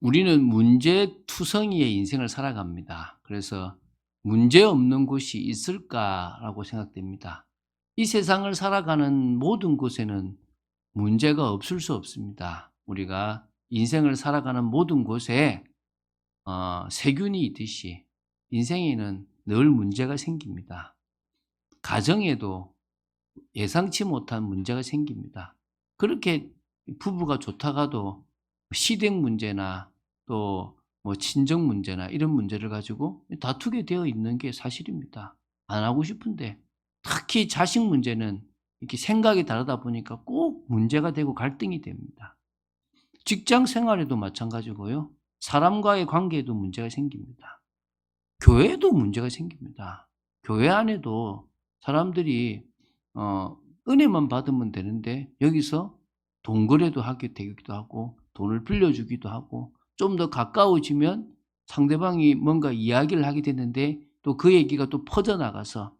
우리는 문제투성이의 인생을 살아갑니다. 그래서 '문제 없는 곳이 있을까?'라고 생각됩니다. 이 세상을 살아가는 모든 곳에는 문제가 없을 수 없습니다. 우리가 인생을 살아가는 모든 곳에 세균이 있듯이 인생에는 늘 문제가 생깁니다. 가정에도 예상치 못한 문제가 생깁니다. 그렇게 부부가 좋다가도 시댁 문제나 또 뭐 친정 문제나 이런 문제를 가지고 다투게 되어 있는 게 사실입니다. 안 하고 싶은데 특히 자식 문제는 이렇게 생각이 다르다 보니까 꼭 문제가 되고 갈등이 됩니다. 직장 생활에도 마찬가지고요. 사람과의 관계에도 문제가 생깁니다. 교회에도 문제가 생깁니다. 교회 안에도 사람들이 은혜만 받으면 되는데 여기서 돈 거래도 하게 되기도 하고 돈을 빌려주기도 하고 좀 더 가까워지면 상대방이 뭔가 이야기를 하게 됐는데 또 그 얘기가 또 퍼져나가서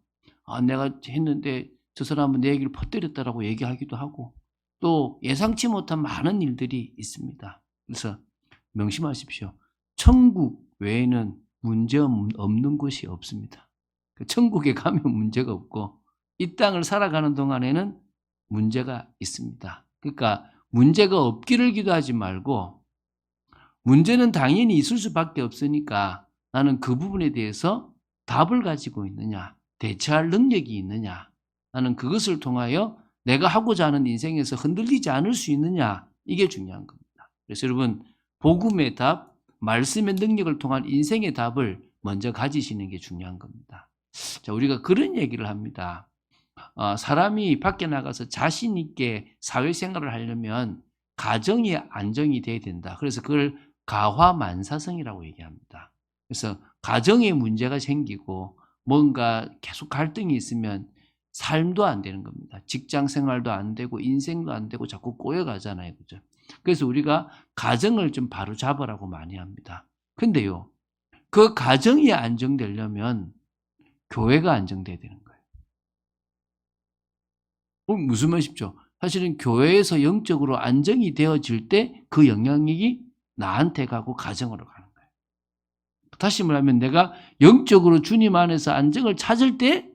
내가 했는데 저 사람은 내 얘기를 퍼뜨렸다라고 얘기하기도 하고 또 예상치 못한 많은 일들이 있습니다. 그래서 명심하십시오. 천국 외에는 문제 없는 곳이 없습니다. 천국에 가면 문제가 없고 이 땅을 살아가는 동안에는 문제가 있습니다. 그러니까 문제가 없기를 기도하지 말고 문제는 당연히 있을 수밖에 없으니까 나는 그 부분에 대해서 답을 가지고 있느냐, 대처할 능력이 있느냐, 나는 그것을 통하여 내가 하고자 하는 인생에서 흔들리지 않을 수 있느냐, 이게 중요한 겁니다. 그래서 여러분 복음의 답, 말씀의 능력을 통한 인생의 답을 먼저 가지시는 게 중요한 겁니다. 자, 우리가 그런 얘기를 합니다. 사람이 밖에 나가서 자신 있게 사회생활을 하려면 가정이 안정이 돼야 된다. 그래서 그걸 가화만사성이라고 얘기합니다. 그래서 가정에 문제가 생기고 뭔가 계속 갈등이 있으면 삶도 안 되는 겁니다. 직장 생활도 안 되고 인생도 안 되고 자꾸 꼬여가잖아요. 그죠? 그래서 우리가 가정을 좀 바로 잡으라고 많이 합니다. 근데요, 그 가정이 안정되려면 교회가 안정돼야 되는 거예요. 무슨 말이십니까? 사실은 교회에서 영적으로 안정이 되어질 때 그 영향력이 나한테 가고 가정으로 가는 거예요. 다시 말하면 내가 영적으로 주님 안에서 안정을 찾을 때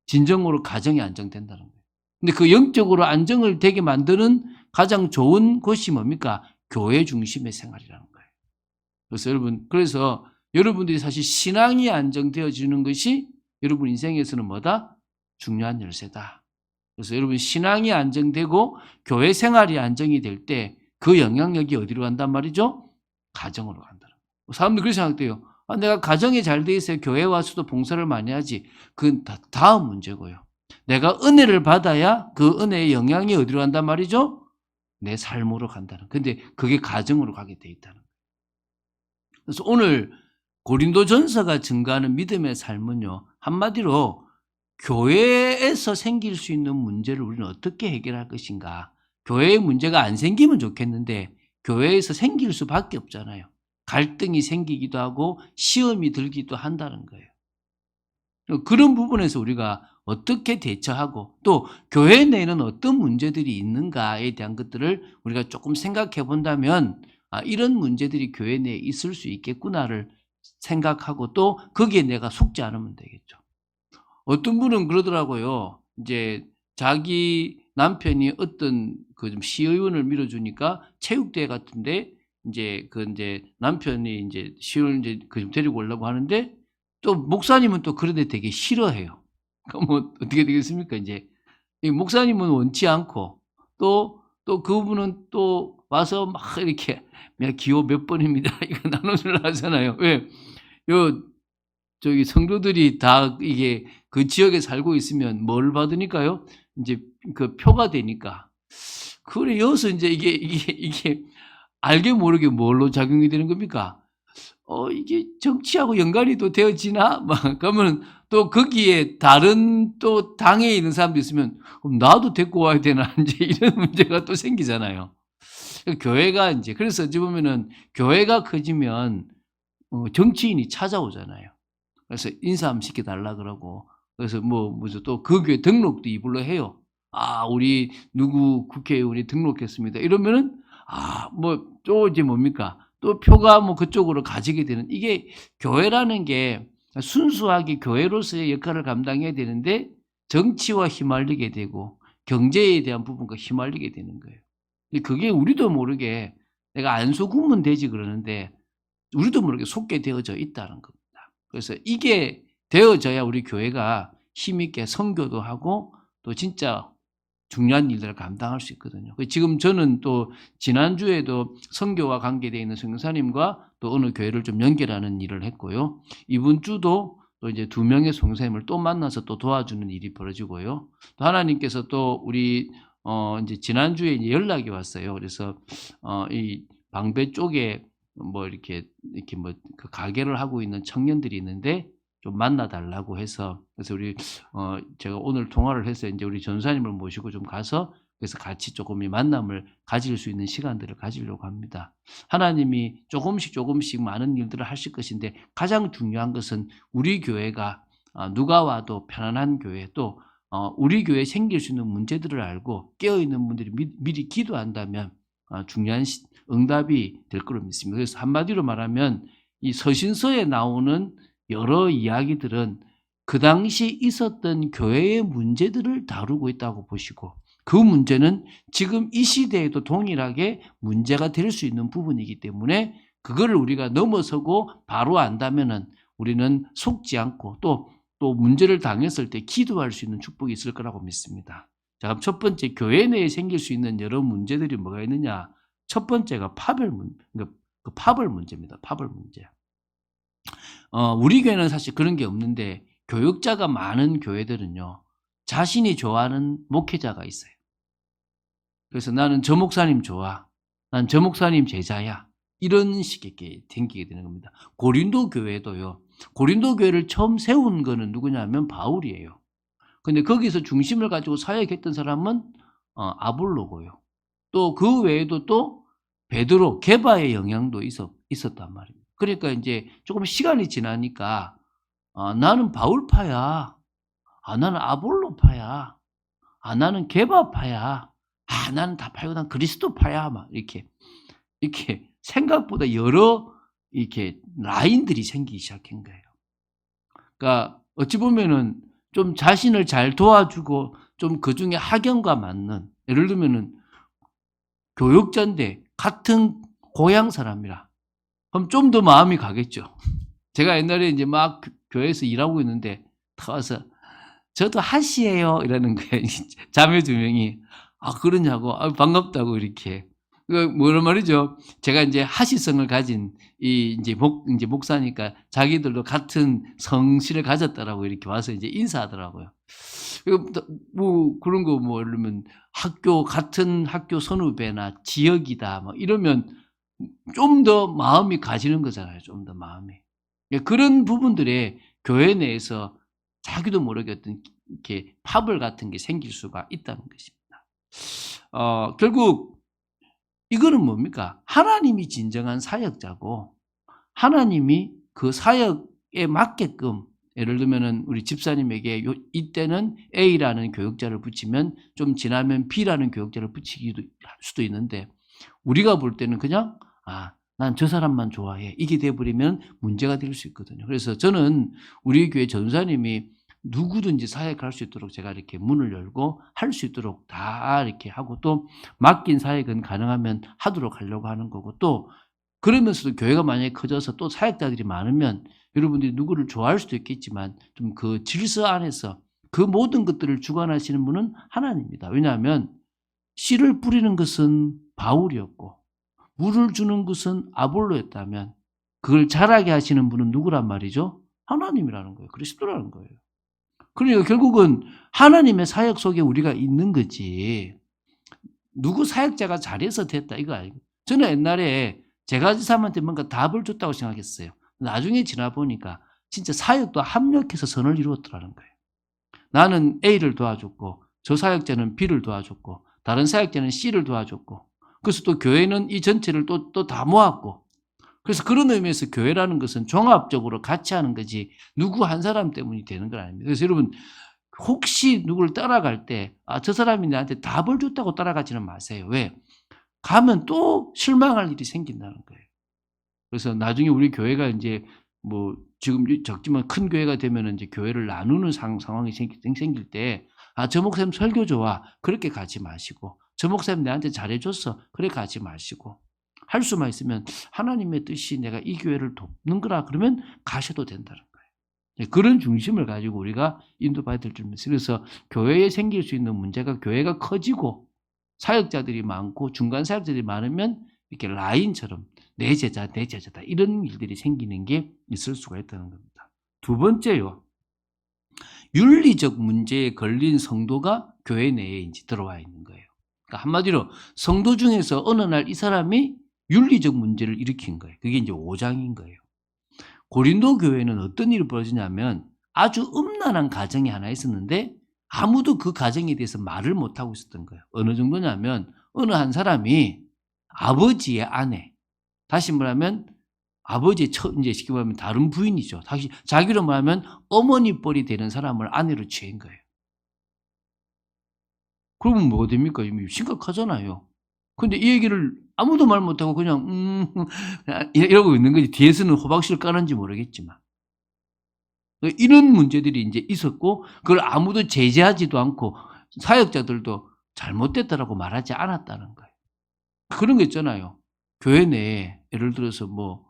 진정으로 가정이 안정된다는 거예요. 근데 그 영적으로 안정을 되게 만드는 가장 좋은 곳이 뭡니까? 교회 중심의 생활이라는 거예요. 그래서 여러분들이 사실 신앙이 안정되어지는 것이 여러분 인생에서는 뭐다? 중요한 열쇠다. 그래서 여러분 신앙이 안정되고 교회 생활이 안정이 될 때 그 영향력이 어디로 간단 말이죠? 가정으로 간다는 거예요. 사람들 그렇게 생각돼요. 내가 가정이 잘 돼 있어야 교회 와서도 봉사를 많이 하지. 그건 다음 문제고요. 내가 은혜를 받아야 그 은혜의 영향이 어디로 간단 말이죠? 내 삶으로 간다는. 근데 그게 가정으로 가게 돼 있다는 거예요. 그래서 오늘 고린도전서가 증가하는 믿음의 삶은요. 한마디로 교회에서 생길 수 있는 문제를 우리는 어떻게 해결할 것인가. 교회에 문제가 안 생기면 좋겠는데 교회에서 생길 수밖에 없잖아요. 갈등이 생기기도 하고 시험이 들기도 한다는 거예요. 그런 부분에서 우리가 어떻게 대처하고 또 교회 내에는 어떤 문제들이 있는가에 대한 것들을 우리가 조금 생각해 본다면 이런 문제들이 교회 내에 있을 수 있겠구나를 생각하고 또 거기에 내가 속지 않으면 되겠죠. 어떤 분은 그러더라고요. 이제 자기 남편이 어떤 그 좀 시의원을 밀어주니까 체육대회 같은데 이제 남편이 이제 시의원 이제 그 좀 데리고 오려고 하는데 또 목사님은 또 그런 데 되게 싫어해요. 그럼 뭐 어떻게 되겠습니까? 이제 이 목사님은 원치 않고 또 그분은 또 와서 막 이렇게 기호 몇 번입니다. 이거 나눠주려 하잖아요. 왜? 저기 성도들이 다 이게 그 지역에 살고 있으면 뭘 받으니까요? 이제 그 표가 되니까. 그래 여기서 인제 이게 알게 모르게 뭘로 작용이 되는 겁니까? 이게 정치하고 연관이 또 되어지나? 막 그러면 또 거기에 다른 또 당에 있는 사람도 있으면 '그럼 나도 데리고 와야 되나?' 인제 이런 문제가 또 생기잖아요. 교회가 인제 그래서 어찌 보면은 교회가 커지면 정치인이 찾아오잖아요. 그래서 인사 한번 시켜 달라 그러고 그래서 무슨 또 그 교회 등록도 이불로 해요. 우리 누구 국회의원이 등록했습니다. 이러면은 또 이제 뭡니까? 또 표가 뭐 그쪽으로 가지게 되는, 이게 교회라는 게 순수하게 교회로서의 역할을 감당해야 되는데 정치와 휘말리게 되고 경제에 대한 부분과 휘말리게 되는 거예요. 근데 그게 우리도 모르게 내가 안 속으면 되지 그러는데 우리도 모르게 속게 되어져 있다는 겁니다. 그래서 이게 되어져야 우리 교회가 힘있게 선교도 하고 또 진짜 중요한 일들을 감당할 수 있거든요. 지금 저는 또 지난주에도 선교와 관계되어 있는 선교사님과 또 어느 교회를 좀 연결하는 일을 했고요. 이번 주도 또 이제 2명의 선교사님을 또 만나서 또 도와주는 일이 벌어지고요. 또 하나님께서 또 우리 이제 지난주에 이제 연락이 왔어요. 그래서 이 방배 쪽에 뭐 이렇게 뭐 그 가게를 하고 있는 청년들이 있는데 좀 만나 달라고 해서, 그래서 우리 제가 오늘 통화를 해서 이제 우리 전사님을 모시고 좀 가서 그래서 같이 조금 이 만남을 가질 수 있는 시간들을 가지려고 합니다. 하나님이 조금씩 많은 일들을 하실 것인데 가장 중요한 것은 우리 교회가 누가 와도 편안한 교회, 또 우리 교회에 생길 수 있는 문제들을 알고 깨어있는 분들이 미리 기도한다면 중요한 응답이 될 거로 믿습니다. 그래서 한마디로 말하면 이 서신서에 나오는 여러 이야기들은 그 당시 있었던 교회의 문제들을 다루고 있다고 보시고, 그 문제는 지금 이 시대에도 동일하게 문제가 될 수 있는 부분이기 때문에 그거를 우리가 넘어서고 바로 안다면은 우리는 속지 않고 또 문제를 당했을 때 기도할 수 있는 축복이 있을 거라고 믿습니다. 자, 그럼 첫 번째, 교회 내에 생길 수 있는 여러 문제들이 뭐가 있느냐? 첫 번째가 파벌 문제입니다. 파벌 문제. 우리 교회는 사실 그런 게 없는데 교육자가 많은 교회들은요, 자신이 좋아하는 목회자가 있어요. 그래서 나는 저 목사님 좋아. 난 저 목사님 제자야. 이런 식의 댕기게 되는 겁니다. 고린도 교회도요. 고린도 교회를 처음 세운 거는 누구냐면 바울이에요. 근데 거기서 중심을 가지고 사역했던 사람은 아볼로고요. 또 그 외에도 또 베드로, 게바의 영향도 있었단 말입니다. 그러니까 이제 조금 시간이 지나니까 나는 바울파야. 나는 아볼로파야. 나는 게바파야. 나는 다 파요. 난 그리스도파야. 막 이렇게 생각보다 여러 이렇게 라인들이 생기기 시작한 거예요. 그러니까 어찌 보면은 좀 자신을 잘 도와주고 좀 그중에 학연과 맞는, 예를 들면은 교육자인데 같은 고향 사람이라 그럼 좀 더 마음이 가겠죠. 제가 옛날에 이제 막 교회에서 일하고 있는데 다 와서 저도 하시예요 이러는 거예요. 자매 2명이. 그러냐고. 반갑다고 이렇게. 뭐란 말이죠. 제가 이제 하시성을 가진 이제 목사니까 자기들도 같은 성실을 가졌다라고 이렇게 와서 이제 인사하더라고요. 뭐 그런 거 뭐 예를 들면 같은 학교 선후배나 지역이다 뭐 이러면 좀 더 마음이 가지는 거잖아요. 좀 더 마음이. 그런 부분들에 교회 내에서 자기도 모르게 어떤 이렇게 파벌 같은 게 생길 수가 있다는 것입니다. 결국 이거는 뭡니까? 하나님이 진정한 사역자고 하나님이 그 사역에 맞게끔, 예를 들면은 우리 집사님에게 이때는 A라는 교육자를 붙이면 좀 지나면 B라는 교육자를 붙이기도 할 수도 있는데 우리가 볼 때는 그냥 난 저 사람만 좋아해. 이게 돼버리면 문제가 될 수 있거든요. 그래서 저는 우리 교회 전사님이 누구든지 사역할 수 있도록 제가 이렇게 문을 열고 할 수 있도록 다 이렇게 하고 또 맡긴 사역은 가능하면 하도록 하려고 하는 거고, 또 그러면서도 교회가 만약에 커져서 또 사역자들이 많으면 여러분들이 누구를 좋아할 수도 있겠지만 좀 그 질서 안에서 그 모든 것들을 주관하시는 분은 하나님입니다. 왜냐하면 씨를 뿌리는 것은 바울이었고 물을 주는 것은 아볼로였다면 그걸 자라게 하시는 분은 누구란 말이죠? 하나님이라는 거예요. 그리스도라는 거예요. 그러니까 결국은 하나님의 사역 속에 우리가 있는 거지 누구 사역자가 잘해서 됐다 이거 아니고, 저는 옛날에 제가 사람한테 뭔가 답을 줬다고 생각했어요. 나중에 지나 보니까 진짜 사역도 합력해서 선을 이루었더라는 거예요. 나는 A를 도와줬고 저 사역자는 B를 도와줬고 다른 사역자는 C를 도와줬고, 그래서 또 교회는 이 전체를 또 다 모았고, 그래서 그런 의미에서 교회라는 것은 종합적으로 같이 하는 거지 누구 한 사람 때문이 되는 건 아닙니다. 그래서 여러분 혹시 누구를 따라갈 때 저 사람이 나한테 답을 줬다고 따라가지는 마세요. 왜? 가면 또 실망할 일이 생긴다는 거예요. 그래서 나중에 우리 교회가 이제 뭐 지금 적지만 큰 교회가 되면은 이제 교회를 나누는 상황이 생길 때, 아, 저 목사님 설교 좋아. 그렇게 가지 마시고, 저 목사님 내한테 잘해줬어. 그렇게 가지 마시고, 할 수만 있으면 하나님의 뜻이 내가 이 교회를 돕는 거라 그러면 가셔도 된다는 거예요. 그런 중심을 가지고 우리가 인도받아야 될 줄 믿습니다. 그래서 교회에 생길 수 있는 문제가, 교회가 커지고 사역자들이 많고 중간 사역자들이 많으면 이렇게 라인처럼 내 제자, 내 제자다, 이런 일들이 생기는 게 있을 수가 있다는 겁니다. 두 번째요, 윤리적 문제에 걸린 성도가 교회 내에 이제 들어와 있는 거예요. 그러니까 한마디로 성도 중에서 어느 날 이 사람이 윤리적 문제를 일으킨 거예요. 그게 이제 5장인 거예요. 고린도 교회는 어떤 일이 벌어지냐면, 아주 음란한 가정이 하나 있었는데 아무도 그 가정에 대해서 말을 못하고 있었던 거예요. 어느 정도냐면, 어느 한 사람이 아버지의 아내, 다시 말하면 아버지의 이제 쉽게 말하면 다른 부인이죠. 다시 자기로 말하면 어머니 뻘이 되는 사람을 아내로 취한 거예요. 그러면 뭐가 됩니까? 심각하잖아요. 근데 이 얘기를 아무도 말 못하고 그냥 이러고 있는 거지. 뒤에서는 호박씨를 까는지 모르겠지만. 이런 문제들이 이제 있었고, 그걸 아무도 제재하지도 않고 사역자들도 잘못됐다라고 말하지 않았다는 거예요. 그런 거 있잖아요. 교회 내에 예를 들어서 뭐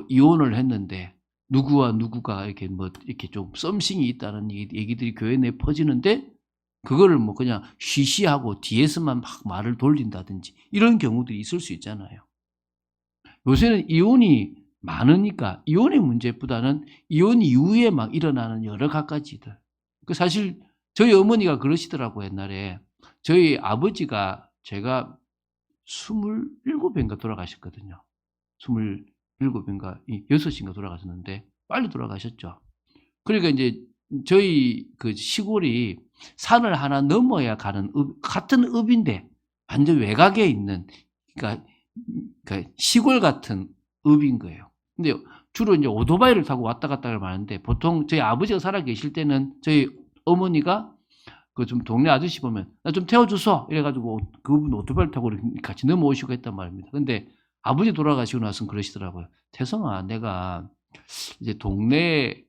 이혼을 했는데 누구와 누구가 이렇게 좀 썸씽이 있다는 얘기들이 교회 내에 퍼지는데, 그거를 뭐 그냥 쉬쉬하고 뒤에서만 막 말을 돌린다든지 이런 경우들이 있을 수 있잖아요. 요새는 이혼이 많으니까 이혼의 문제보다는 이혼 이후에 막 일어나는 여러 가지들. 사실 저희 어머니가 그러시더라고요. 옛날에 저희 아버지가, 제가 27인가 돌아가셨거든요. 27인가 6인가 돌아가셨는데 빨리 돌아가셨죠. 그러니까 이제 저희 그 시골이 산을 하나 넘어야 가는 같은 읍인데 완전 외곽에 있는, 그러니까 시골 같은 읍인 거예요. 근데 주로 이제 오토바이를 타고 왔다 갔다 하는데, 보통 저희 아버지가 살아 계실 때는 저희 어머니가 그 좀 동네 아저씨 보면 나 좀 태워줘서 이래가지고 그분 오토바이를 타고 같이 넘어오시고 했단 말입니다. 근데 아버지 돌아가시고 나서는 그러시더라고요. 태성아, 내가 이제 동네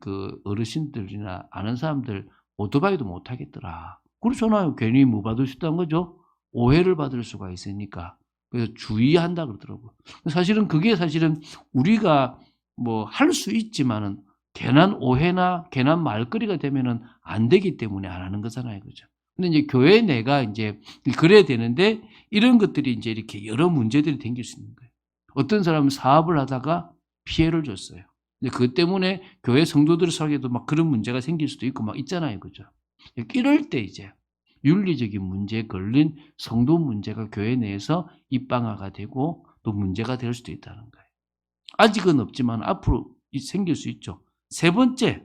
그 어르신들이나 아는 사람들 오토바이도 못 타겠더라. 그렇잖아요. 괜히 뭐 받을 수 있다는 거죠. 오해를 받을 수가 있으니까. 그래서 주의한다 그러더라고요. 사실은 그게 우리가 뭐 할 수 있지만은 괜한 오해나 괜한 말거리가 되면은 안 되기 때문에 안 하는 거잖아요. 그죠? 근데 이제 교회 내가 이제 그래야 되는데, 이런 것들이 이제 이렇게 여러 문제들이 생길 수 있는 거예요. 어떤 사람은 사업을 하다가 피해를 줬어요. 그것 때문에 교회 성도들 사이에도 막 그런 문제가 생길 수도 있고 막 있잖아요. 그죠? 이럴 때 이제 윤리적인 문제에 걸린 성도 문제가 교회 내에서 입방아가 되고 또 문제가 될 수도 있다는 거예요. 아직은 없지만 앞으로 생길 수 있죠. 세 번째,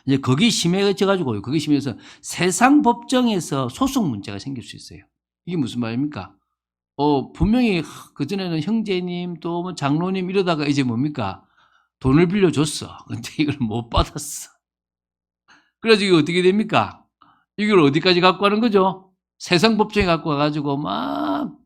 이제 거기 심해져가지고요. 거기 심해서 세상 법정에서 소송 문제가 생길 수 있어요. 이게 무슨 말입니까? 분명히 그전에는 형제님 또 뭐 장로님 이러다가 이제 뭡니까? 돈을 빌려줬어. 근데 이걸 못 받았어. 그래서 이게 어떻게 됩니까? 이걸 어디까지 갖고 가는 거죠? 세상 법정에 갖고 가가지고 막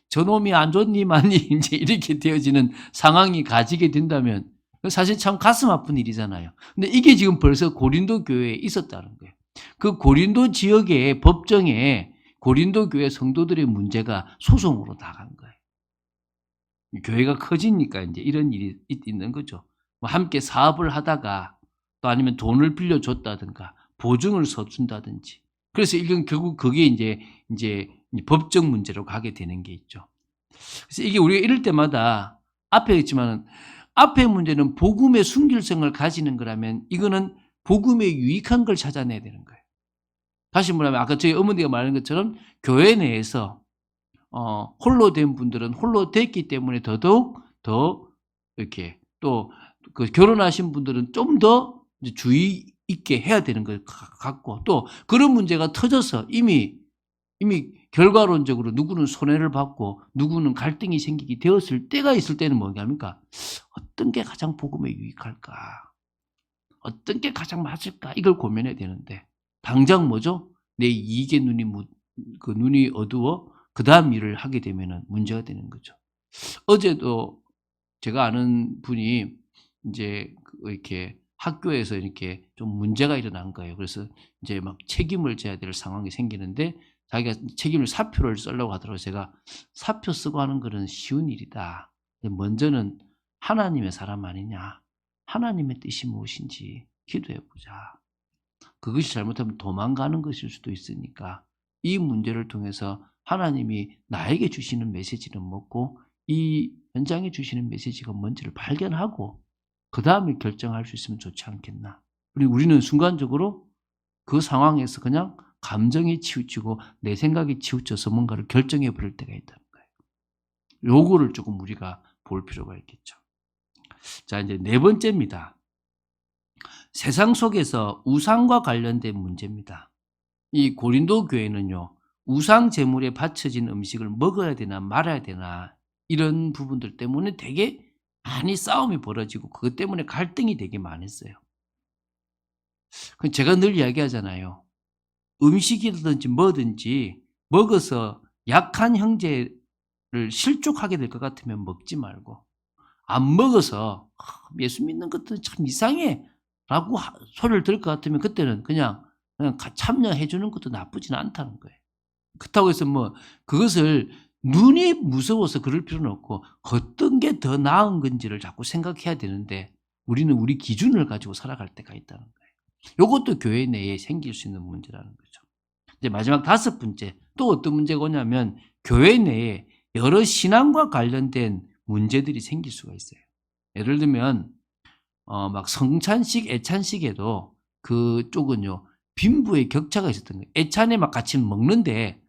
저놈이 안 좋니만이 이제 이렇게 되어지는 상황이 가지게 된다면 사실 참 가슴 아픈 일이잖아요. 근데 이게 지금 벌써 고린도 교회에 있었다는 거예요. 그 고린도 지역의 법정에 고린도 교회 성도들의 문제가 소송으로 나간 거예요. 교회가 커지니까 이제 이런 일이 있는 거죠. 뭐 함께 사업을 하다가 또 아니면 돈을 빌려줬다든가 보증을 서준다든지. 그래서 이건 결국 그게 이제 법적 문제로 가게 되는 게 있죠. 그래서 이게 우리가 이럴 때마다 앞에 있지만은, 앞의 문제는 복음의 순결성을 가지는 거라면 이거는 복음에 유익한 걸 찾아내야 되는 거예요. 다시 말하면 아까 저희 어머니가 말한 것처럼 교회 내에서 홀로 된 분들은 홀로 됐기 때문에 더더욱 더 이렇게, 또 그 결혼하신 분들은 좀 더 주의 있게 해야 되는 것 같고, 또 그런 문제가 터져서 이미 결과론적으로 누구는 손해를 받고 누구는 갈등이 생기게 되었을 때가 있을 때는 뭔가 어떤 게 가장 복음에 유익할까? 어떤 게 가장 맞을까? 이걸 고민해야 되는데, 당장 뭐죠? 내 이익의 눈이 어두워 그 다음 일을 하게 되면 문제가 되는 거죠. 어제도 제가 아는 분이 이제 이렇게 학교에서 이렇게 좀 문제가 일어난 거예요. 그래서 이제 막 책임을 져야 될 상황이 생기는데 자기가 책임을 사표를 쓰려고 하더라고요. 제가 사표 쓰고 하는 거는 쉬운 일이다. 먼저는 하나님의 사람 아니냐. 하나님의 뜻이 무엇인지 기도해 보자. 그것이 잘못하면 도망가는 것일 수도 있으니까 이 문제를 통해서 하나님이 나에게 주시는 메시지는 뭐고 이 현장에 주시는 메시지가 뭔지를 발견하고 그 다음에 결정할 수 있으면 좋지 않겠나. 그리고 우리는 순간적으로 그 상황에서 그냥 감정이 치우치고 내 생각이 치우쳐서 뭔가를 결정해 버릴 때가 있다는 거예요. 요거를 조금 우리가 볼 필요가 있겠죠. 자, 이제 네 번째입니다. 세상 속에서 우상과 관련된 문제입니다. 이 고린도 교회는요, 우상 제물에 바쳐진 음식을 먹어야 되나 말아야 되나 이런 부분들 때문에 되게 많이 싸움이 벌어지고 그것 때문에 갈등이 되게 많았어요. 제가 늘 이야기하잖아요. 음식이든지 뭐든지 먹어서 약한 형제를 실족하게 될 것 같으면 먹지 말고 안 먹어서 예수 믿는 것도 참 이상해 라고 소리를 들을 것 같으면 그때는 그냥 참여해 주는 것도 나쁘지는 않다는 거예요. 그렇다고 해서 뭐 그것을 눈이 무서워서 그럴 필요는 없고 어떤 게 더 나은 건지를 자꾸 생각해야 되는데 우리는 우리 기준을 가지고 살아갈 때가 있다는 거예요. 이것도 교회 내에 생길 수 있는 문제라는 거죠. 이제 마지막 다섯 번째, 또 어떤 문제가 오냐면 교회 내에 여러 신앙과 관련된 문제들이 생길 수가 있어요. 예를 들면 막 성찬식, 애찬식에도 그쪽은요 빈부의 격차가 있었던 거예요. 애찬에 막 같이 먹는데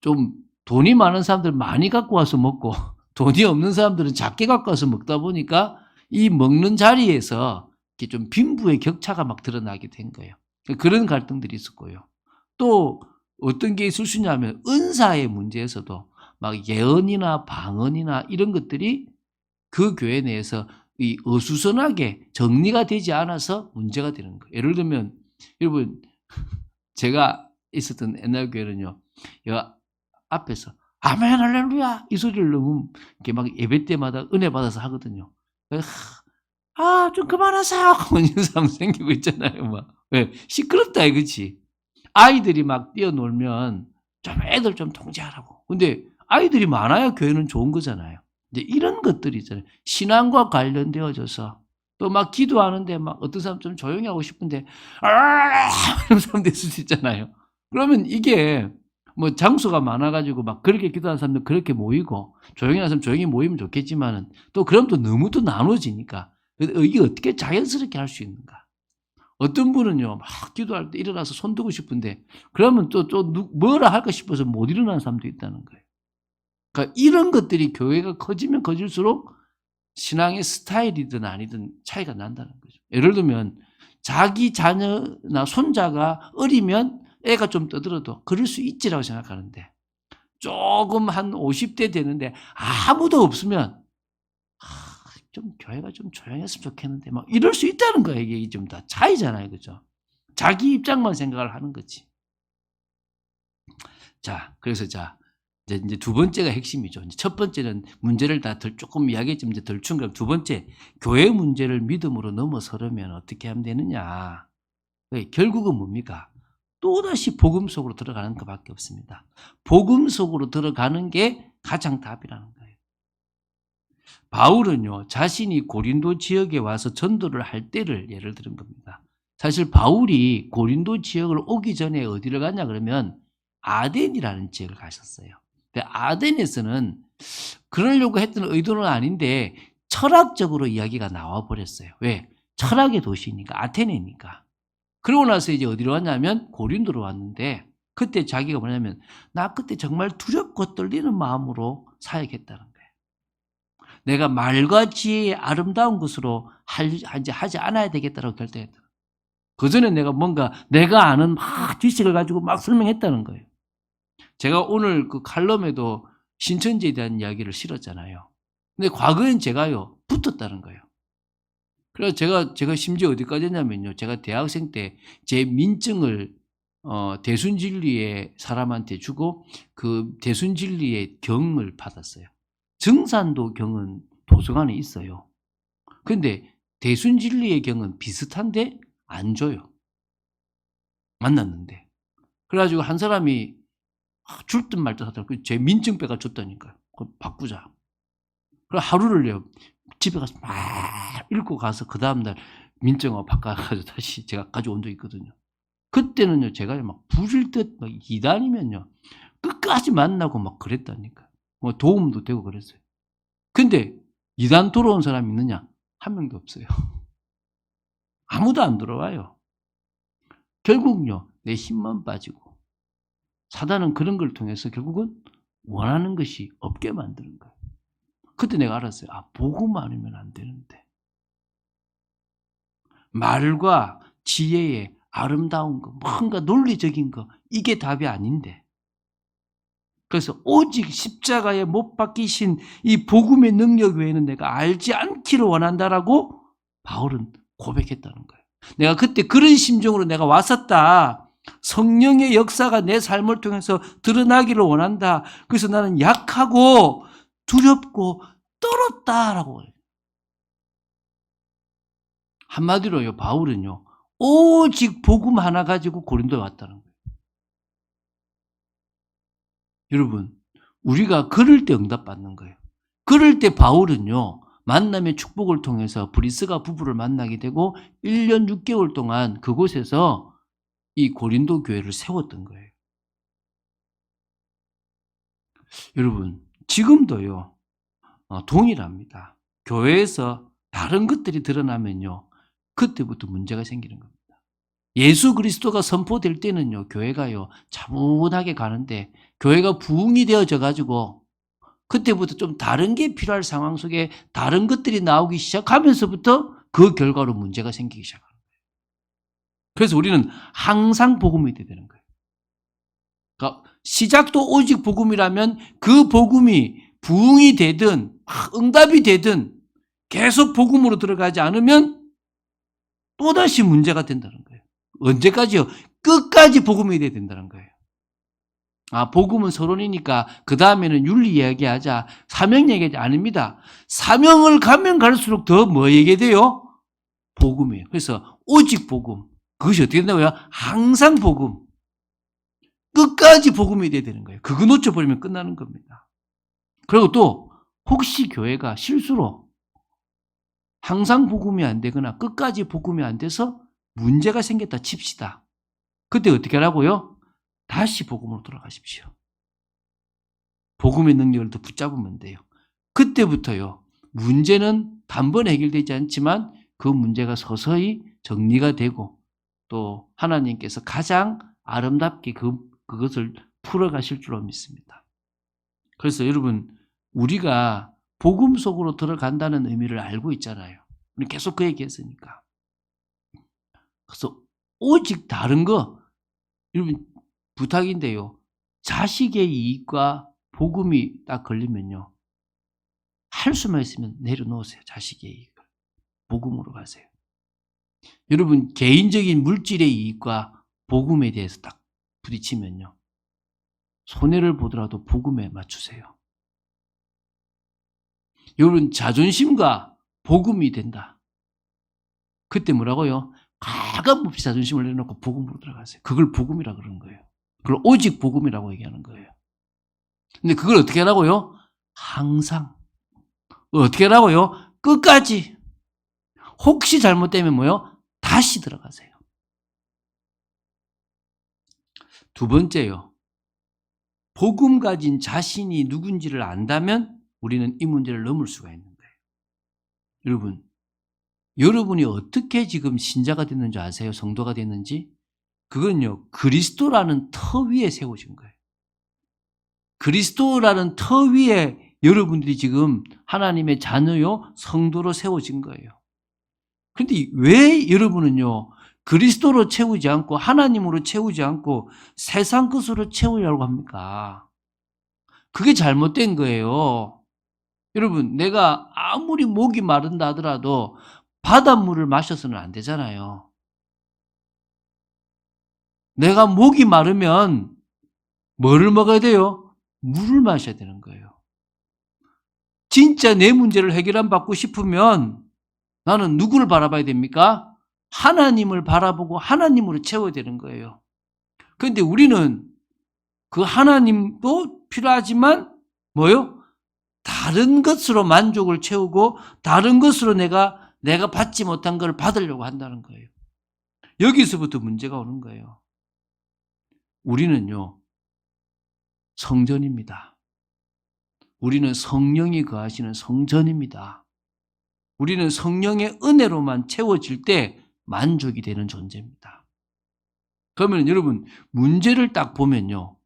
좀 돈이 많은 사람들 많이 갖고 와서 먹고 돈이 없는 사람들은 작게 갖고 와서 먹다 보니까 이 먹는 자리에서 이렇게 좀 빈부의 격차가 막 드러나게 된 거예요. 그런 갈등들이 있었고요. 또 어떤 게 있을 수 있냐면 은사의 문제에서도 막 예언이나 방언이나 이런 것들이 그 교회 내에서 이 어수선하게 정리가 되지 않아서 문제가 되는 거예요. 예를 들면 여러분 제가 있었던 옛날 교회는요. 앞에서 아멘 할렐루야 이 소리를 너무 이렇게 막 예배 때마다 은혜 받아서 하거든요. 좀 그만하세요. 이런 사람 생기고 있잖아요. 막 왜 시끄럽다 이거지. 아이들이 막 뛰어놀면 좀 애들 좀 통제하라고. 근데 아이들이 많아야 교회는 좋은 거잖아요. 이제 이런 것들이 있잖아요. 신앙과 관련되어져서 또 막 기도하는데 막 어떤 사람 좀 조용히 하고 싶은데 이런 사람도 있을 수 있잖아요. 그러면 이게 뭐 장소가 많아가지고 막 그렇게 기도하는 사람들 그렇게 모이고 조용히 하는 사람 조용히 모이면 좋겠지만은 또 그럼 또 너무 또 나눠지니까 이게 어떻게 자연스럽게 할 수 있는가? 어떤 분은요 막 기도할 때 일어나서 손 들고 싶은데 그러면 또 뭐라 할까 싶어서 못 일어나는 사람도 있다는 거예요. 그러니까 이런 것들이 교회가 커지면 커질수록 신앙의 스타일이든 아니든 차이가 난다는 거죠. 예를 들면 자기 자녀나 손자가 어리면 애가 좀 떠들어도 그럴 수 있지라고 생각하는데 조금 한 50대 되는데 아무도 없으면 좀 교회가 좀 조용했으면 좋겠는데 막 이럴 수 있다는 거예요. 이게 좀 다 차이잖아요. 그죠? 자기 입장만 생각을 하는 거지. 자, 그래서 이제 두 번째가 핵심이죠. 이제 첫 번째는 문제를 다 조금 이야기했지만 이제 덜 충분. 두 번째, 교회 문제를 믿음으로 넘어서려면 어떻게 하면 되느냐. 결국은 뭡니까? 또다시 복음 속으로 들어가는 것밖에 없습니다. 복음 속으로 들어가는 게 가장 답이라는 거예요. 바울은요, 자신이 고린도 지역에 와서 전도를 할 때를 예를 들은 겁니다. 사실 바울이 고린도 지역을 오기 전에 어디를 갔냐 그러면 아덴이라는 지역을 가셨어요. 근데 아덴에서는 그러려고 했던 의도는 아닌데 철학적으로 이야기가 나와 버렸어요. 왜? 철학의 도시니까, 아테네니까. 그러고 나서 이제 어디로 왔냐면 고린도로 왔는데 그때 자기가 뭐냐면 나 그때 정말 두렵고 떨리는 마음으로 사역했다는 거예요. 내가 말과 지혜의 아름다운 것으로 이제 하지 않아야 되겠다고 결정했다. 그전에 내가 뭔가 내가 아는 막 지식을 가지고 막 설명했다는 거예요. 제가 오늘 그 칼럼에도 신천지에 대한 이야기를 실었잖아요. 근데 과거엔 제가요 붙었다는 거예요. 그래서 제가 심지어 어디까지 했냐면요. 제가 대학생 때 제 민증을 대순진리의 사람한테 주고 그 대순진리의 경을 받았어요. 증산도 경은 도서관에 있어요. 근데 대순진리의 경은 비슷한데 안 줘요. 만났는데. 그래가지고 한 사람이 줄 듯 말 듯 하더라고요. 제 민증배가 줬다니까요. 그거 바꾸자. 그래 하루를요. 집에 가서 막 읽고 가서 그 다음날 민증하고 바꿔가지고 다시 제가 가져온 적이 있거든요. 그때는요, 제가 막 부릴 듯 막 이단이면요, 끝까지 만나고 막 그랬다니까. 뭐 도움도 되고 그랬어요. 근데 이단 들어온 사람이 있느냐? 한 명도 없어요. 아무도 안 들어와요. 결국요, 내 힘만 빠지고 사단은 그런 걸 통해서 결국은 원하는 것이 없게 만드는 거예요. 그때 내가 알았어요. 아, 복음 아니면 안 되는데. 말과 지혜의 아름다운 거, 뭔가 논리적인 거, 이게 답이 아닌데. 그래서 오직 십자가에 못 박히신 이 복음의 능력 외에는 내가 알지 않기를 원한다라고 바울은 고백했다는 거예요. 내가 그때 그런 심정으로 내가 왔었다. 성령의 역사가 내 삶을 통해서 드러나기를 원한다. 그래서 나는 약하고 두렵고 떨었다라고 해요. 한마디로요, 바울은요, 오직 복음 하나 가지고 고린도에 왔다는 거예요. 여러분, 우리가 그럴 때 응답받는 거예요. 그럴 때 바울은요, 만남의 축복을 통해서 브리스가 부부를 만나게 되고 1년 6개월 동안 그곳에서 이 고린도 교회를 세웠던 거예요. 여러분, 지금도요, 동일합니다. 교회에서 다른 것들이 드러나면요, 그때부터 문제가 생기는 겁니다. 예수 그리스도가 선포될 때는요, 교회가요, 차분하게 가는데, 교회가 부흥이 되어져 가지고, 그때부터 좀 다른 게 필요할 상황 속에 다른 것들이 나오기 시작하면서부터 그 결과로 문제가 생기기 시작합니다. 그래서 우리는 항상 복음이 돼야 되는 거예요. 그러니까 시작도 오직 복음이라면 그 복음이 부흥이 되든 응답이 되든 계속 복음으로 들어가지 않으면 또다시 문제가 된다는 거예요. 언제까지요? 끝까지 복음이 돼야 된다는 거예요. 아, 복음은 서론이니까 그 다음에는 윤리 이야기하자, 사명 얘기하지 아닙니다. 사명을 가면 갈수록 더 뭐 얘기돼요? 복음이에요. 그래서 오직 복음. 그것이 어떻게 된다고요? 항상 복음. 끝까지 복음이 돼야 되는 거예요. 그거 놓쳐버리면 끝나는 겁니다. 그리고 또 혹시 교회가 실수로 항상 복음이 안 되거나 끝까지 복음이 안 돼서 문제가 생겼다 칩시다. 그때 어떻게 하라고요? 다시 복음으로 돌아가십시오. 복음의 능력을 더 붙잡으면 돼요. 그때부터요, 문제는 단번에 해결되지 않지만 그 문제가 서서히 정리가 되고 또 하나님께서 가장 아름답게 그것을 풀어가실 줄로 믿습니다. 그래서 여러분, 우리가 복음 속으로 들어간다는 의미를 알고 있잖아요. 우리 계속 그 얘기했으니까. 그래서 오직 다른 거, 여러분 부탁인데요. 자식의 이익과 복음이 딱 걸리면요, 할 수만 있으면 내려놓으세요. 자식의 이익을. 복음으로 가세요. 여러분, 개인적인 물질의 이익과 복음에 대해서 딱 부딪히면요, 손해를 보더라도 복음에 맞추세요. 여러분, 자존심과 복음이 된다. 그때 뭐라고요? 가감없이 자존심을 내려놓고 복음으로 들어가세요. 그걸 복음이라 그러는 거예요. 그걸 오직 복음이라고 얘기하는 거예요. 근데 그걸 어떻게 하라고요? 항상. 어떻게 하라고요? 끝까지. 혹시 잘못되면 뭐요? 다시 들어가세요. 두 번째요. 복음 가진 자신이 누군지를 안다면 우리는 이 문제를 넘을 수가 있는 거예요. 여러분이 어떻게 지금 신자가 됐는지 아세요? 성도가 됐는지? 그건요, 그리스도라는 터 위에 세워진 거예요. 그리스도라는 터 위에 여러분들이 지금 하나님의 자녀요, 성도로 세워진 거예요. 그런데 왜 여러분은요, 그리스도로 채우지 않고 하나님으로 채우지 않고 세상 것으로 채우려고 합니까? 그게 잘못된 거예요. 여러분, 내가 아무리 목이 마른다 하더라도 바닷물을 마셔서는 안 되잖아요. 내가 목이 마르면 뭐를 먹어야 돼요? 물을 마셔야 되는 거예요. 진짜 내 문제를 해결안 받고 싶으면 나는 누구를 바라봐야 됩니까? 하나님을 바라보고 하나님으로 채워야 되는 거예요. 그런데 우리는 그 하나님도 필요하지만 뭐요? 다른 것으로 만족을 채우고 다른 것으로 내가 받지 못한 걸 받으려고 한다는 거예요. 여기서부터 문제가 오는 거예요. 우리는요, 성전입니다. 우리는 성령이 거하시는 성전입니다. 우리는 성령의 은혜로만 채워질 때 만족이 되는 존재입니다. 그러면 여러분, 문제를 딱 보면요.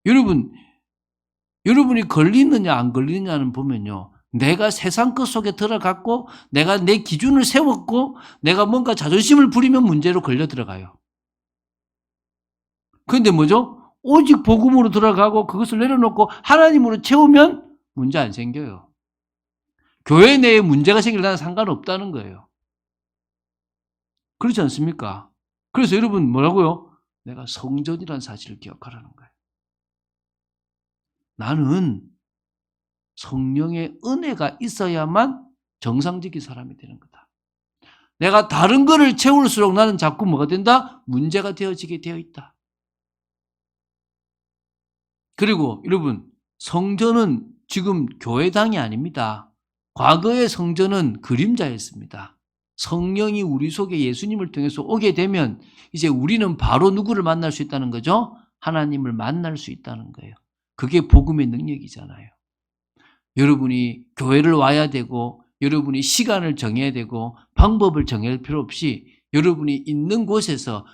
여러분이 걸리느냐 안 걸리느냐는 보면요. 내가 세상 것 속에 들어갔고 내가 내 기준을 세웠고 내가 뭔가 자존심을 부리면 문제로 걸려 들어가요. 그런데 뭐죠? 오직 복음으로 들어가고 그것을 내려놓고 하나님으로 채우면 문제 안 생겨요. 교회 내에 문제가 생기려면 상관없다는 거예요. 그렇지 않습니까? 그래서 여러분 뭐라고요? 내가 성전이라는 사실을 기억하라는 거예요. 나는 성령의 은혜가 있어야만 정상적인 사람이 되는 거다. 내가 다른 거를 채울수록 나는 자꾸 뭐가 된다? 문제가 되어지게 되어 있다. 그리고 여러분, 성전은 지금 교회당이 아닙니다. 과거의 성전은 그림자였습니다. 성령이 우리 속에 예수님을 통해서 오게 되면 이제 우리는 바로 누구를 만날 수 있다는 거죠? 하나님을 만날 수 있다는 거예요. 그게 복음의 능력이잖아요. 여러분이 교회를 와야 되고 여러분이 시간을 정해야 되고 방법을 정할 필요 없이 여러분이 있는 곳에서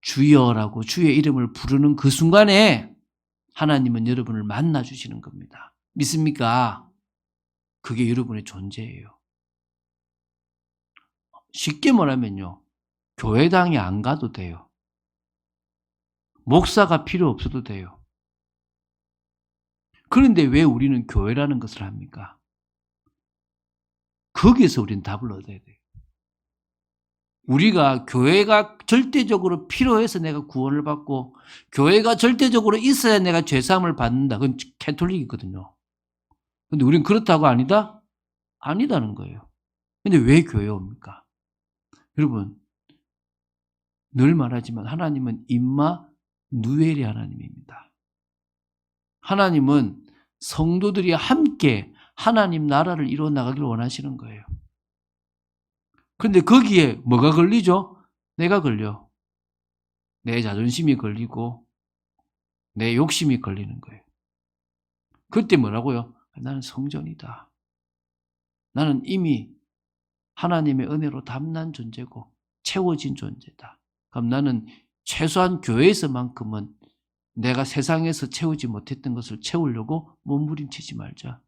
주여라고 주의 이름을 부르는 그 순간에 하나님은 여러분을 만나 주시는 겁니다. 믿습니까? 그게 여러분의 존재예요. 쉽게 말하면요. 교회당에 안 가도 돼요. 목사가 필요 없어도 돼요. 그런데 왜 우리는 교회라는 것을 합니까? 거기에서 우리는 답을 얻어야 돼요. 우리가 교회가 절대적으로 필요해서 내가 구원을 받고 교회가 절대적으로 있어야 내가 죄사함을 받는다. 그건 캐톨릭이거든요. 근데 우리는 그렇다고 아니다? 아니다는 거예요. 근데 왜 교회에 옵니까? 여러분, 늘 말하지만 하나님은 임마 누엘의 하나님입니다. 하나님은 성도들이 함께 하나님 나라를 이루어 나가기를 원하시는 거예요. 그런데 거기에 뭐가 걸리죠? 내가 걸려. 내 자존심이 걸리고 내 욕심이 걸리는 거예요. 그때 뭐라고요? 나는 성전이다. 나는 이미 하나님의 은혜로 담난 존재고 채워진 존재다. 그럼 나는 최소한 교회에서만큼은 내가 세상에서 채우지 못했던 것을 채우려고 몸부림치지 말자.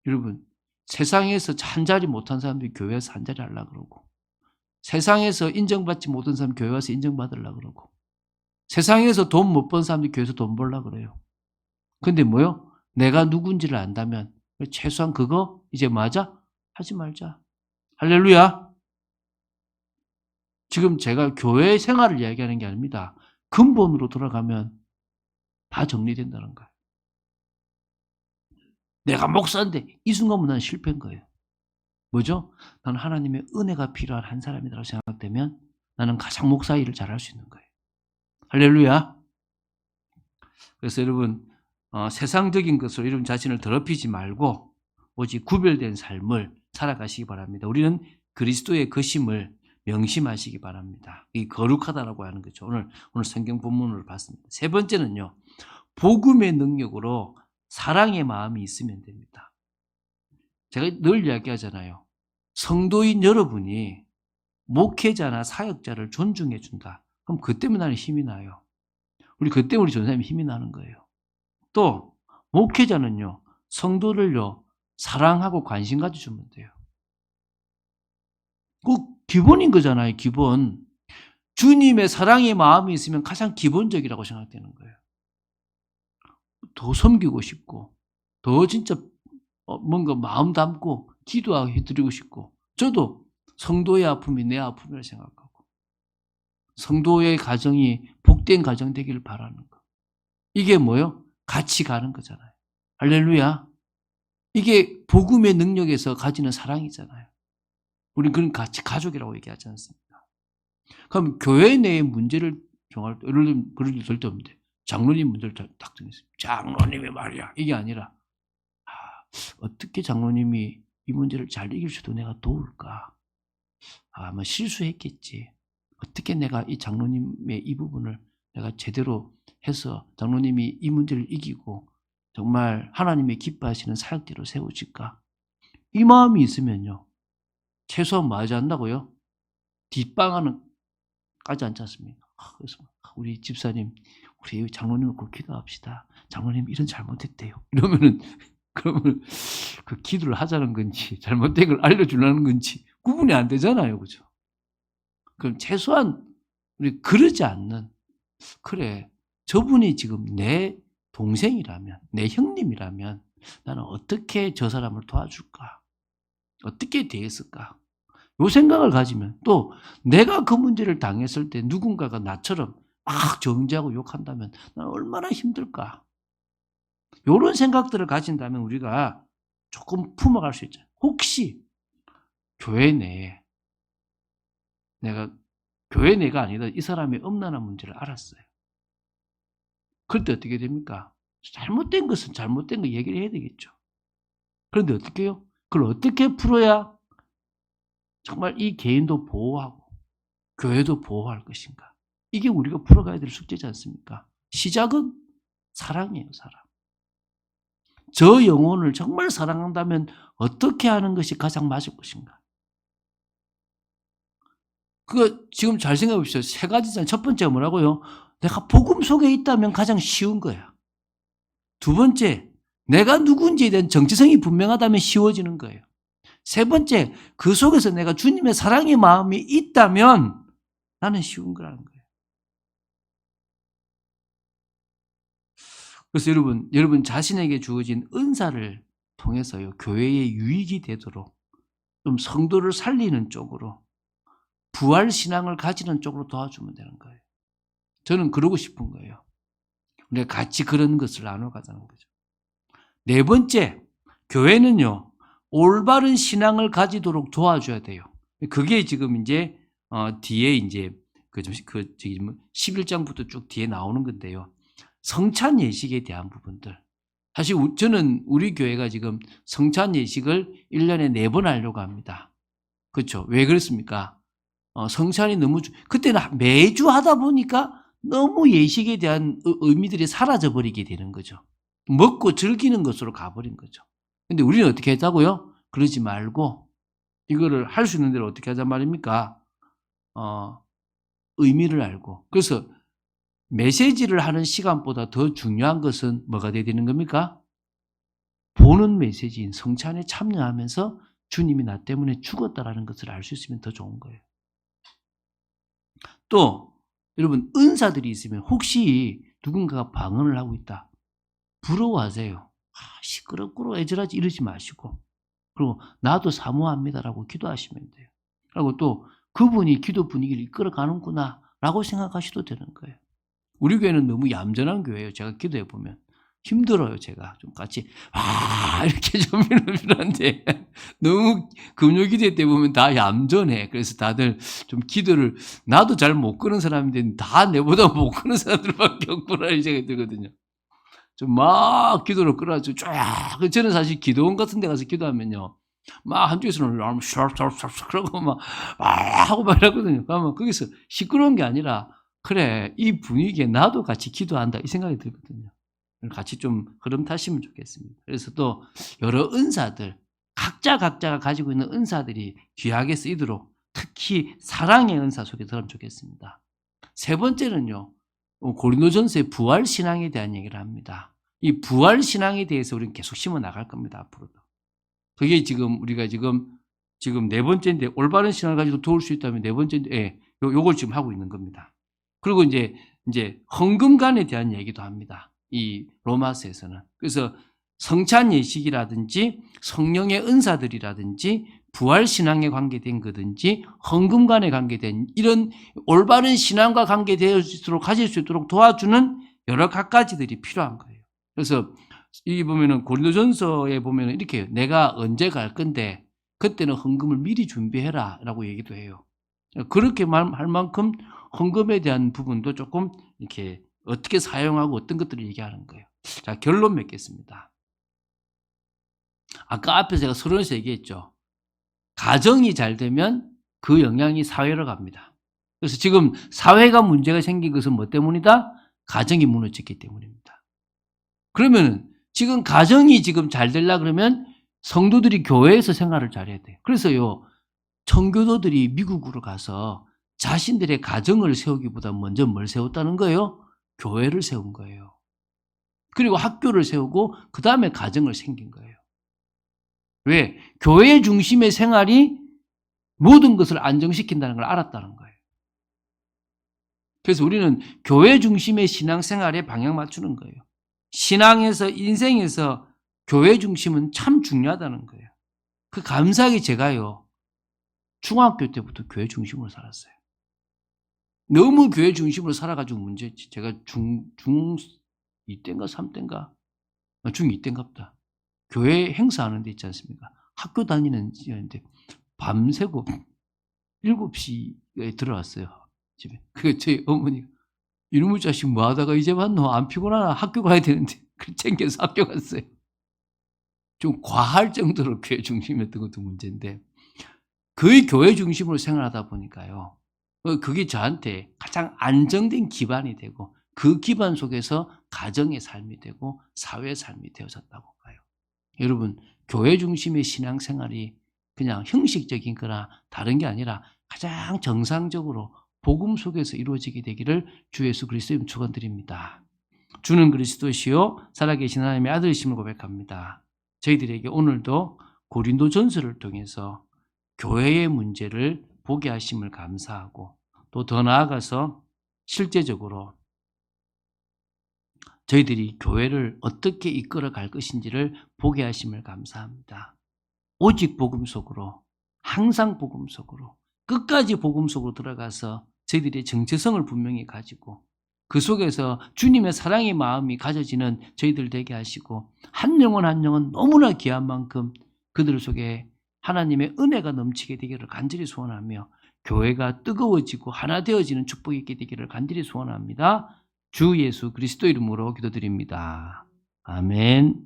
여러분, 세상에서 한 자리 못한 사람들이 교회에서 한 자리 하려고 그러고 세상에서 인정받지 못한 사람 교회 와서 인정받으려고 그러고 세상에서 돈 못 번 사람들이 교회에서 돈 벌려고 그래요. 근데 뭐요? 내가 누군지를 안다면 최소한 그거 이제 맞아? 하지 말자. 할렐루야. 지금 제가 교회 생활을 이야기하는 게 아닙니다. 근본으로 돌아가면 다 정리된다는 거예요. 내가 목사인데 이 순간은 난 실패인 거예요. 뭐죠? 나는 하나님의 은혜가 필요한 한 사람이라고 생각되면 나는 가장 목사 일을 잘할 수 있는 거예요. 할렐루야. 그래서 여러분 세상적인 것으로 여러분 자신을 더럽히지 말고 오직 구별된 삶을 살아가시기 바랍니다. 우리는 그리스도의 거심을 명심하시기 바랍니다. 이 거룩하다라고 하는 거죠. 오늘 성경 본문을 봤습니다. 세 번째는요. 복음의 능력으로 사랑의 마음이 있으면 됩니다. 제가 늘 이야기하잖아요. 성도인 여러분이 목회자나 사역자를 존중해 준다. 그럼 그 때문에 나는 힘이 나요. 우리 그 때문에 우리 전사님이 힘이 나는 거예요. 또 목회자는요. 성도를요. 사랑하고 관심 가져주면 돼요. 그 기본인 거잖아요. 기본. 주님의 사랑의 마음이 있으면 가장 기본적이라고 생각되는 거예요. 더 섬기고 싶고 더 진짜 뭔가 마음 담고 기도하고 해드리고 싶고 저도 성도의 아픔이 내 아픔이라 생각하고 성도의 가정이 복된 가정 되기를 바라는 거. 이게 뭐요? 같이 가는 거잖아요. 할렐루야. 이게 복음의 능력에서 가지는 사랑이잖아요. 우리는 그런 같이 가족이라고 얘기하지 않습니까? 그럼 교회 내의 문제를 정할 때, 예를 들면 그럴 일 절대 없는데 장로님 문제를 딱 정했어요. 장로님이 말이야. 이게 아니라 어떻게 장로님이 이 문제를 잘 이길 수도 내가 도울까? 아마 실수했겠지. 어떻게 내가 이 장로님의 이 부분을 내가 제대로 해서 장로님이 이 문제를 이기고 정말 하나님의 기뻐하시는 사역대로 세워질까? 이 마음이 있으면요. 최소한 뭐 하지 않는다고요? 뒷방안은 까지 않지 않습니까? 그래서 우리 집사님, 우리 장로님을 꼭 기도합시다. 장로님 이런 잘못했대요. 이러면은 그러면 그 기도를 하자는 건지 잘못된 걸 알려주려는 건지 구분이 안 되잖아요. 그죠? 그럼 최소한 우리 그러지 않는, 그래, 저분이 지금 내 동생이라면, 내 형님이라면 나는 어떻게 저 사람을 도와줄까? 어떻게 대했을까? 요 생각을 가지면, 또 내가 그 문제를 당했을 때 누군가가 나처럼 막 정죄하고 욕한다면 나는 얼마나 힘들까? 요런 생각들을 가진다면 우리가 조금 품어갈 수 있죠. 혹시 교회 내에 교회 내가 아니다, 이 사람의 음란한 문제를 알았어요. 그럴 때 어떻게 됩니까? 잘못된 것은 잘못된 거 얘기를 해야 되겠죠. 그런데 어떻게 해요? 그걸 어떻게 풀어야 정말 이 개인도 보호하고 교회도 보호할 것인가? 이게 우리가 풀어가야 될 숙제지 않습니까? 시작은 사랑이에요, 사랑. 저 영혼을 정말 사랑한다면 어떻게 하는 것이 가장 맞을 것인가? 그거 지금 잘 생각해 보십시오. 세 가지잖아요. 첫 번째가 뭐라고요? 내가 복음 속에 있다면 가장 쉬운 거야. 두 번째, 내가 누군지에 대한 정체성이 분명하다면 쉬워지는 거예요. 세 번째, 그 속에서 내가 주님의 사랑의 마음이 있다면 나는 쉬운 거라는 거예요. 그래서 여러분 자신에게 주어진 은사를 통해서요, 교회의 유익이 되도록 좀 성도를 살리는 쪽으로, 부활 신앙을 가지는 쪽으로 도와주면 되는 거예요. 저는 그러고 싶은 거예요. 우리가 같이 그런 것을 나눠가자는 거죠. 네 번째, 교회는요, 올바른 신앙을 가지도록 도와줘야 돼요. 그게 지금 이제 뒤에 이제 11장부터 쭉 뒤에 나오는 건데요. 성찬 예식에 대한 부분들. 사실 저는 우리 교회가 지금 성찬 예식을 1년에 4번 하려고 합니다. 그렇죠? 왜 그렇습니까? 성찬이 너무 그때는 매주 하다 보니까 너무 예식에 대한 의미들이 사라져 버리게 되는 거죠. 먹고 즐기는 것으로 가버린 거죠. 근데 우리는 어떻게 했다고요? 그러지 말고 이거를 할 수 있는 대로 어떻게 하자 말입니까? 의미를 알고. 그래서 메시지를 하는 시간보다 더 중요한 것은 뭐가 돼야 되는 겁니까? 보는 메시지인 성찬에 참여하면서 주님이 나 때문에 죽었다라는 것을 알 수 있으면 더 좋은 거예요. 또 여러분, 은사들이 있으면 혹시 누군가가 방언을 하고 있다, 부러워하세요. 시끄럽고 애절하지 이러지 마시고, 그리고 나도 사모합니다라고 기도하시면 돼요. 그리고 또 그분이 기도 분위기를 이끌어가는구나 라고 생각하셔도 되는 거예요. 우리 교회는 너무 얌전한 교회예요. 제가 기도해 보면 힘들어요. 제가 좀 같이 이렇게 좀 이러는데 너무 금요 기도 때 보면 다 얌전해. 그래서 다들 좀 기도를, 나도 잘 못 끄는 사람인데 다 내보다 못 끄는 사람들밖에 없구나 이 생각이 들거든요. 좀 막 기도를 끌어가지고 쫙. 저는 사실 기도원 같은 데 가서 기도하면요, 막 한쪽에서는 샤샤샤 그러고 막 하고 막 이러거든요. 그러면 거기서 시끄러운 게 아니라, 그래, 이 분위기에 나도 같이 기도한다 이 생각이 들거든요. 같이 좀 흐름 타시면 좋겠습니다. 그래서 또 여러 은사들, 각자가 가지고 있는 은사들이 귀하게 쓰이도록 특히 사랑의 은사 속에 들어가면 좋겠습니다. 세 번째는요, 고린도전서의 부활 신앙에 대한 얘기를 합니다. 이 부활 신앙에 대해서 우리는 계속 심어 나갈 겁니다. 앞으로도. 그게 지금 우리가 지금 네 번째인데, 올바른 신앙을 가지고 도울 수 있다면 네 번째인데, 요걸 지금 하고 있는 겁니다. 그리고 이제 헌금관에 대한 얘기도 합니다. 이 로마서에서는. 그래서 성찬 예식이라든지 성령의 은사들이라든지 부활 신앙에 관계된 거든지 헌금관에 관계된 이런 올바른 신앙과 관계되어질수록 가질 수 있도록 도와주는 여러 갖가지들이 필요한 거예요. 그래서 이 보면은 고린도전서에 보면은 이렇게 해요. 내가 언제 갈 건데 그때는 헌금을 미리 준비해라라고 얘기도 해요. 그렇게 할 만큼 헌금에 대한 부분도 조금 이렇게 어떻게 사용하고 어떤 것들을 얘기하는 거예요. 자, 결론 맺겠습니다. 아까 앞에 제가 서론에서 얘기했죠. 가정이 잘 되면 그 영향이 사회로 갑니다. 그래서 지금 사회가 문제가 생긴 것은 뭐 때문이다? 가정이 무너졌기 때문입니다. 그러면 지금 가정이 지금 잘 되려고 그러면 성도들이 교회에서 생활을 잘해야 돼요. 그래서요, 청교도들이 미국으로 가서 자신들의 가정을 세우기보다 먼저 뭘 세웠다는 거예요? 교회를 세운 거예요. 그리고 학교를 세우고 그 다음에 가정을 생긴 거예요. 왜? 교회 중심의 생활이 모든 것을 안정시킨다는 걸 알았다는 거예요. 그래서 우리는 교회 중심의 신앙생활에 방향 맞추는 거예요. 신앙에서, 인생에서 교회 중심은 참 중요하다는 거예요. 그 감사하게 제가요, 중학교 때부터 교회 중심으로 살았어요. 너무 교회 중심으로 살아가지고 문제지. 제가 중2 때인가 3 때인가? 중2 때인가 보다. 교회 행사하는 데 있지 않습니까? 학교 다니는데 밤새고 7시에 들어왔어요. 집에. 그게 저희 어머니가 이놈의 자식 뭐 하다가 이제 왔노? 안 피곤하나? 학교 가야 되는데. 그래 챙겨서 학교 갔어요. 좀 과할 정도로 교회 중심이었던 것도 문제인데 거의 교회 중심으로 생활하다 보니까요. 그게 저한테 가장 안정된 기반이 되고 그 기반 속에서 가정의 삶이 되고 사회의 삶이 되어졌다고 봐요. 여러분, 교회 중심의 신앙생활이 그냥 형식적인 거나 다른 게 아니라 가장 정상적으로 복음 속에서 이루어지게 되기를 주 예수 그리스도의 이름으로 축원드립니다. 주는 그리스도시요 살아계신 하나님의 아들이심을 고백합니다. 저희들에게 오늘도 고린도전서를 통해서 교회의 문제를 보게 하심을 감사하고 또 더 나아가서 실제적으로 저희들이 교회를 어떻게 이끌어 갈 것인지를 보게 하심을 감사합니다. 오직 복음 속으로, 항상 복음 속으로, 끝까지 복음 속으로 들어가서 저희들의 정체성을 분명히 가지고 그 속에서 주님의 사랑의 마음이 가져지는 저희들 되게 하시고 한 영혼 한 영혼 너무나 귀한 만큼 그들 속에 하나님의 은혜가 넘치게 되기를 간절히 소원하며 교회가 뜨거워지고 하나 되어지는 축복이 있게 되기를 간절히 소원합니다. 주 예수 그리스도 이름으로 기도드립니다. 아멘.